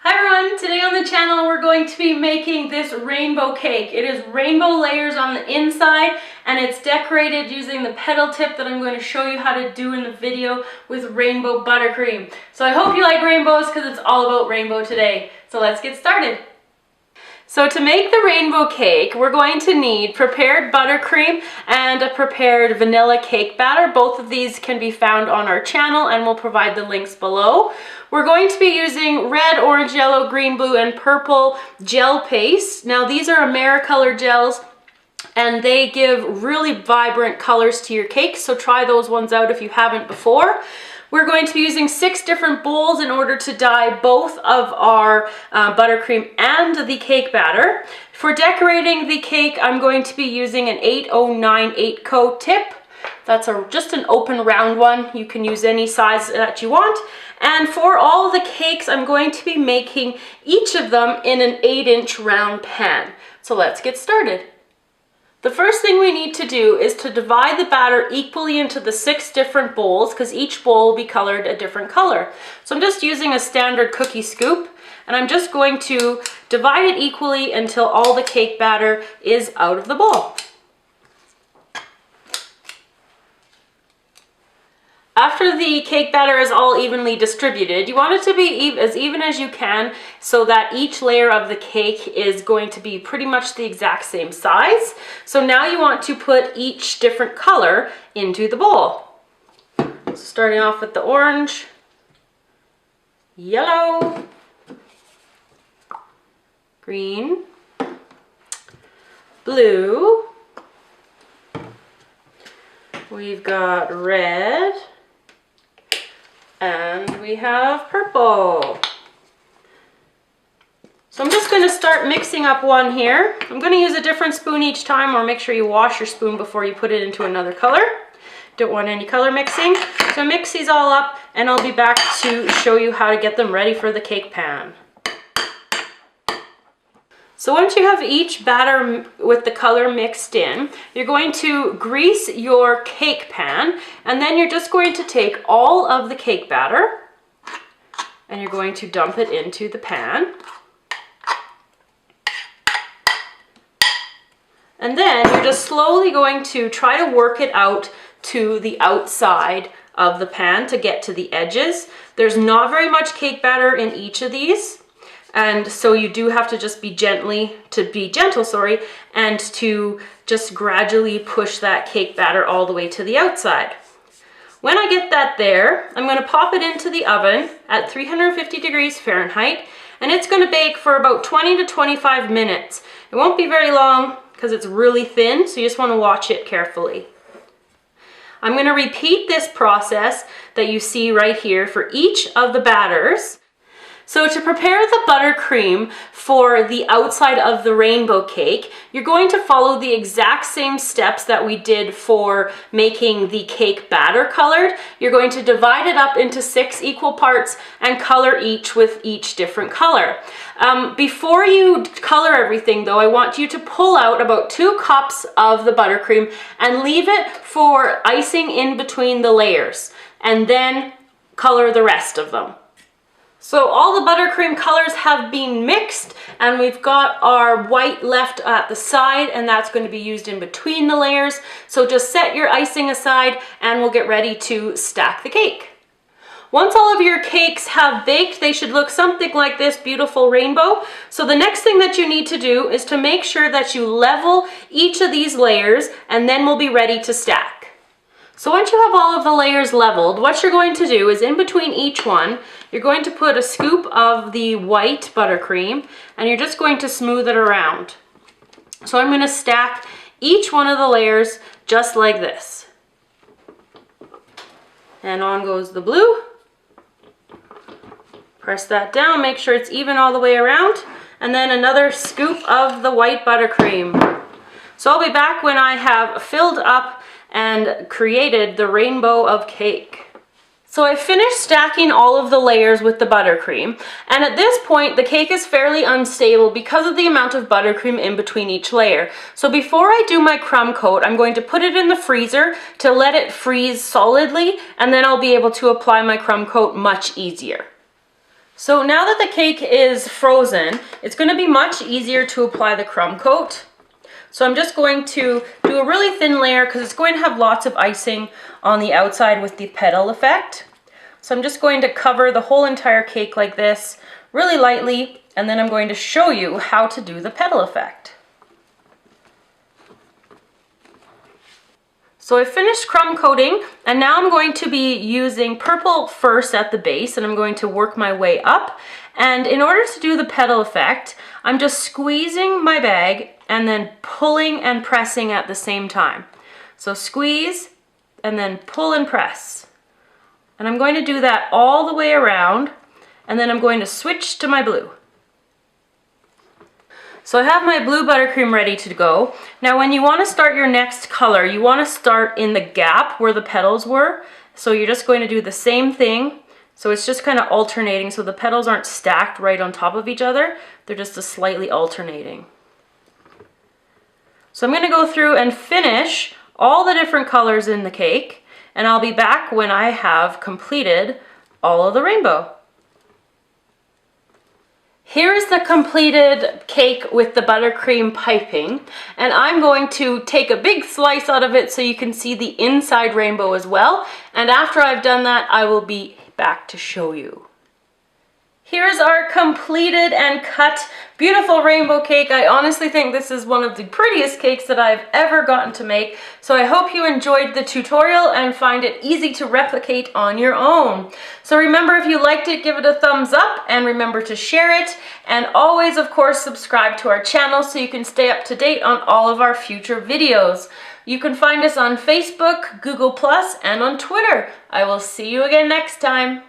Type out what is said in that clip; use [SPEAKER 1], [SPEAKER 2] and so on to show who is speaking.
[SPEAKER 1] Hi everyone, today on the channel we're going to be making this rainbow cake. It is rainbow layers on the inside and it's decorated using the petal tip that I'm going to show you how to do in the video with rainbow buttercream. So I hope you like rainbows because it's all about rainbow today. So let's get started. So to make the rainbow cake, we're going to need prepared buttercream and a prepared vanilla cake batter. Both of these can be found on our channel and we'll provide the links below. We're going to be using red, orange, yellow, green, blue, and purple gel paste. Now these are Americolor gels and they give really vibrant colors to your cake, so try those ones out if you haven't before. We're going to be using 6 different bowls in order to dye both of our buttercream and the cake batter. For decorating the cake, I'm going to be using an 8098 8-co tip. That's just an open round one. You can use any size that you want. And for all the cakes, I'm going to be making each of them in an 8-inch round pan. So let's get started. The first thing we need to do is to divide the batter equally into the 6 different bowls because each bowl will be colored a different color. So I'm just using a standard cookie scoop and I'm just going to divide it equally until all the cake batter is out of the bowl. After the cake batter is all evenly distributed, you want it to be as even as you can so that each layer of the cake is going to be pretty much the exact same size. So now you want to put each different color into the bowl. So starting off with the orange, yellow, green, blue, we've got red, and we have purple. So I'm just going to start mixing up one here. I'm going to use a different spoon each time, or make sure you wash your spoon before you put it into another color. Don't want any color mixing. So mix these all up and I'll be back to show you how to get them ready for the cake pan. So once you have each batter with the color mixed in, you're going to grease your cake pan and then you're just going to take all of the cake batter and you're going to dump it into the pan. And then you're just slowly going to try to work it out to the outside of the pan to get to the edges. There's not very much cake batter in each of these. And so you do have to just be gentle, and to just gradually push that cake batter all the way to the outside. When I get that there, I'm going to pop it into the oven at 350 degrees Fahrenheit, and it's going to bake for about 20 to 25 minutes. It won't be very long because it's really thin, so you just want to watch it carefully. I'm going to repeat this process that you see right here for each of the batters. So to prepare the buttercream for the outside of the rainbow cake, you're going to follow the exact same steps that we did for making the cake batter colored. You're going to divide it up into 6 equal parts and color each with each different color. Before you color everything though, I want you to pull out about 2 cups of the buttercream and leave it for icing in between the layers, and then color the rest of them. So all the buttercream colors have been mixed and we've got our white left at the side, and that's going to be used in between the layers. So just set your icing aside and we'll get ready to stack the cake. Once all of your cakes have baked, they should look something like this beautiful rainbow. So the next thing that you need to do is to make sure that you level each of these layers, and then we'll be ready to stack. So once you have all of the layers leveled, what you're going to do is in between each one, you're going to put a scoop of the white buttercream and you're just going to smooth it around. So I'm going to stack each one of the layers just like this. And on goes the blue. Press that down, make sure it's even all the way around, and then another scoop of the white buttercream. So I'll be back when I have filled up and created the rainbow of cake. So I finished stacking all of the layers with the buttercream, and at this point the cake is fairly unstable because of the amount of buttercream in between each layer. So before I do my crumb coat, I'm going to put it in the freezer to let it freeze solidly, and then I'll be able to apply my crumb coat much easier. So now that the cake is frozen, it's going to be much easier to apply the crumb coat. So I'm just going to do a really thin layer because it's going to have lots of icing on the outside with the petal effect. So I'm just going to cover the whole entire cake like this really lightly, and then I'm going to show you how to do the petal effect. So I finished crumb coating, and now I'm going to be using purple first at the base, and I'm going to work my way up. And in order to do the petal effect, I'm just squeezing my bag and then pulling and pressing at the same time. So squeeze and then pull and press. And I'm going to do that all the way around, and then I'm going to switch to my blue. So I have my blue buttercream ready to go. Now when you want to start your next color, you want to start in the gap where the petals were. So you're just going to do the same thing. So it's just kind of alternating, so the petals aren't stacked right on top of each other. They're just a slightly alternating. So I'm going to go through and finish all the different colors in the cake, and I'll be back when I have completed all of the rainbow. Here is the completed cake with the buttercream piping, and I'm going to take a big slice out of it so you can see the inside rainbow as well. And after I've done that, I will be back to show you. Here's our completed and cut beautiful rainbow cake. I honestly think this is one of the prettiest cakes that I've ever gotten to make. So I hope you enjoyed the tutorial and find it easy to replicate on your own. So remember, if you liked it, give it a thumbs up and remember to share it. And always, of course, subscribe to our channel so you can stay up to date on all of our future videos. You can find us on Facebook, Google+, and on Twitter. I will see you again next time.